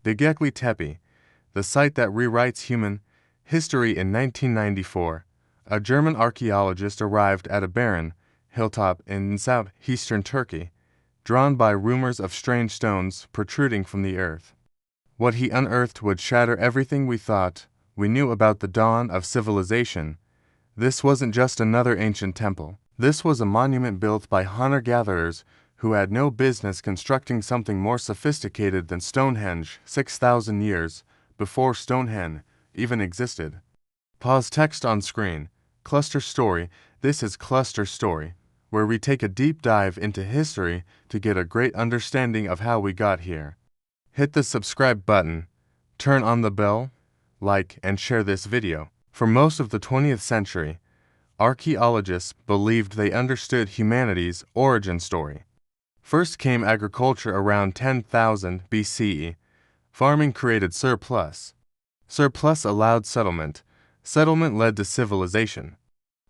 Göbekli Tepe, the site that rewrites human history. In 1994, a German archaeologist arrived at a barren hilltop in southeastern Turkey, drawn by rumors of strange stones protruding from the earth. What he unearthed would shatter everything we thought we knew about the dawn of civilization. This wasn't just another ancient temple. This was a monument built by hunter-gatherers who had no business constructing something more sophisticated than Stonehenge 6,000 years before Stonehenge even existed. Pause text on screen. Cluster Story. This is Cluster Story, where we take a deep dive into history to get a great understanding of how we got here. Hit the subscribe button, turn on the bell, like and share this video. For most of the 20th century, archaeologists believed they understood humanity's origin story. First came agriculture around 10,000 BCE. Farming created surplus. Surplus allowed settlement. Settlement led to civilization.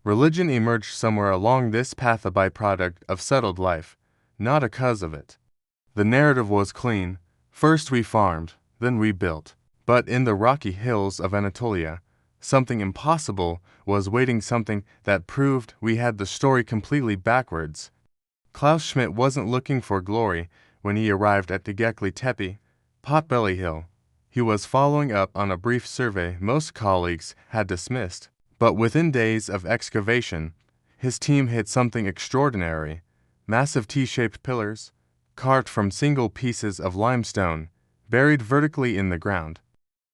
Religion emerged somewhere along this path, a byproduct of settled life, not a cause of it. The narrative was clean. First we farmed, then we built. But in the rocky hills of Anatolia, something impossible was waiting, something that proved we had the story completely backwards. Klaus Schmidt wasn't looking for glory when he arrived at Göbekli Tepe, Potbelly Hill. He was following up on a brief survey most colleagues had dismissed. But within days of excavation, his team hit something extraordinary. Massive T-shaped pillars, carved from single pieces of limestone, buried vertically in the ground.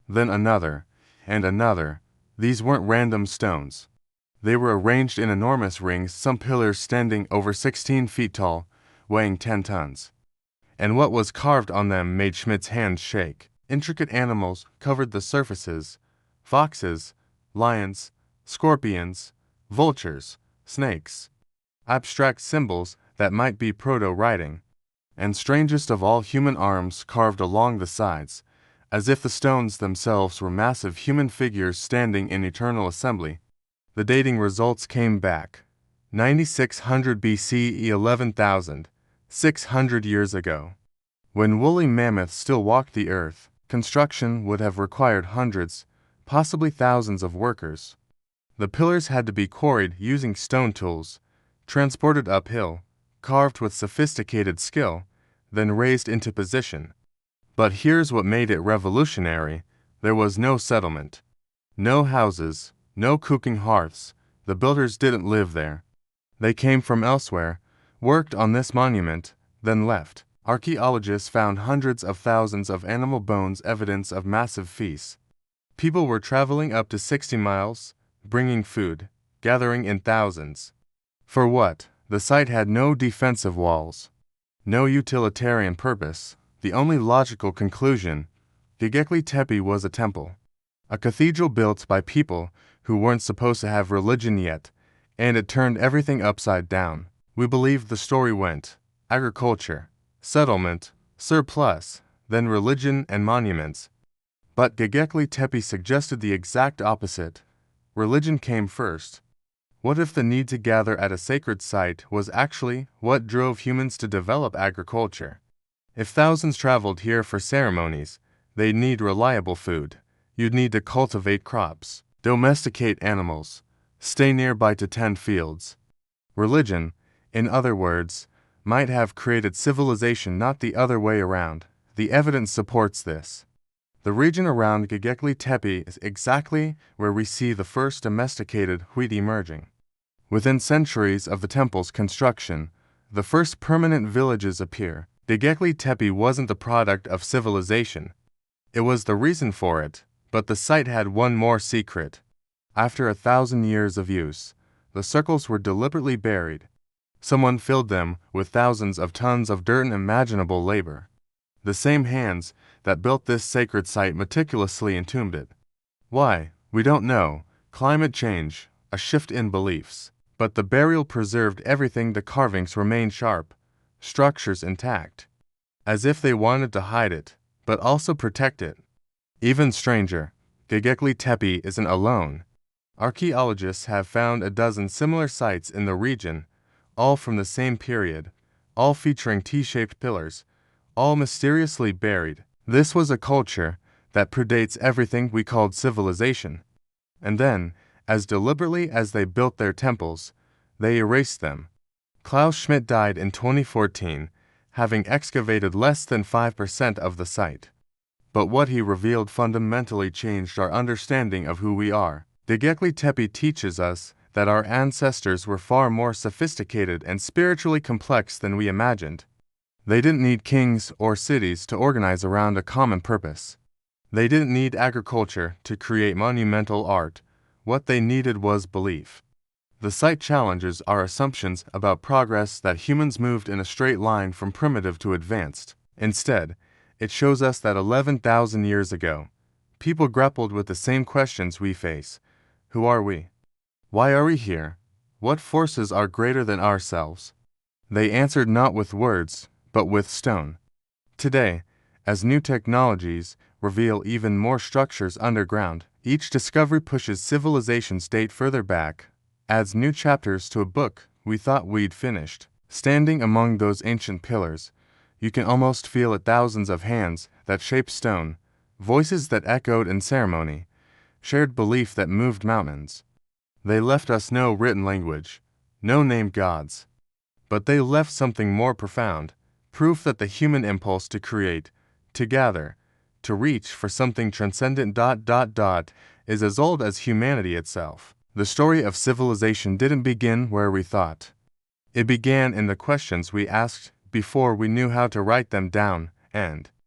Then another, and another. These weren't random stones. They were arranged in enormous rings, some pillars standing over 16 feet tall, weighing 10 tons. And what was carved on them made Schmidt's hands shake. Intricate animals covered the surfaces: foxes, lions, scorpions, vultures, snakes. Abstract symbols that might be proto-writing. And strangest of all, human arms carved along the sides, as if the stones themselves were massive human figures standing in eternal assembly. The dating results came back. 9600 BCE, 11,600 years ago. When woolly mammoths still walked the earth, construction would have required hundreds, possibly thousands of workers. The pillars had to be quarried using stone tools, transported uphill, carved with sophisticated skill, then raised into position. But here's what made it revolutionary: there was no settlement. No houses, no cooking hearths. The builders didn't live there. They came from elsewhere, worked on this monument, then left. Archaeologists found hundreds of thousands of animal bones, evidence of massive feasts. People were traveling up to 60 miles, bringing food, gathering in thousands. For what? The site had no defensive walls, no utilitarian purpose. The only logical conclusion: Göbekli Tepe was a temple, a cathedral built by people who weren't supposed to have religion yet, and it turned everything upside down. We believe the story went: agriculture, settlement, surplus, then religion and monuments. But Göbekli Tepe suggested the exact opposite. Religion came first. What if the need to gather at a sacred site was actually what drove humans to develop agriculture? If thousands traveled here for ceremonies, they'd need reliable food. You'd need to cultivate crops, domesticate animals, stay nearby to tend fields. Religion, in other words, might have created civilization, not the other way around. The evidence supports this. The region around Göbekli Tepe is exactly where we see the first domesticated wheat emerging. Within centuries of the temple's construction, the first permanent villages appear. Göbekli Tepe wasn't the product of civilization. It was the reason for it, but the site had one more secret. After 1,000 years of use, the circles were deliberately buried. Someone filled them with thousands of tons of dirt and unimaginable labor. The same hands that built this sacred site meticulously entombed it. Why? We don't know. Climate change, a shift in beliefs. But the burial preserved everything. The carvings remained sharp, structures intact, as if they wanted to hide it, but also protect it. Even stranger, Göbekli Tepe isn't alone. Archaeologists have found a dozen similar sites in the region, all from the same period, all featuring T-shaped pillars, all mysteriously buried. This was a culture that predates everything we called civilization. And then, as deliberately as they built their temples, they erased them. Klaus Schmidt died in 2014, having excavated less than 5% of the site. But what he revealed fundamentally changed our understanding of who we are. Göbekli Tepe teaches us that our ancestors were far more sophisticated and spiritually complex than we imagined. They didn't need kings or cities to organize around a common purpose. They didn't need agriculture to create monumental art. What they needed was belief. The site challenges our assumptions about progress that humans moved in a straight line from primitive to advanced. Instead, it shows us that 11,000 years ago, people grappled with the same questions we face. Who are we? Why are we here? What forces are greater than ourselves? They answered not with words, but with stone. Today, as new technologies reveal even more structures underground, each discovery pushes civilization's date further back, adds new chapters to a book we thought we'd finished. Standing among those ancient pillars, you can almost feel it, thousands of hands that shaped stone, voices that echoed in ceremony, shared belief that moved mountains. They left us no written language, no named gods. But they left something more profound, proof that the human impulse to create, to gather, to reach for something transcendent is as old as humanity itself. The story of civilization didn't begin where we thought. It began in the questions we asked before we knew how to write them down, and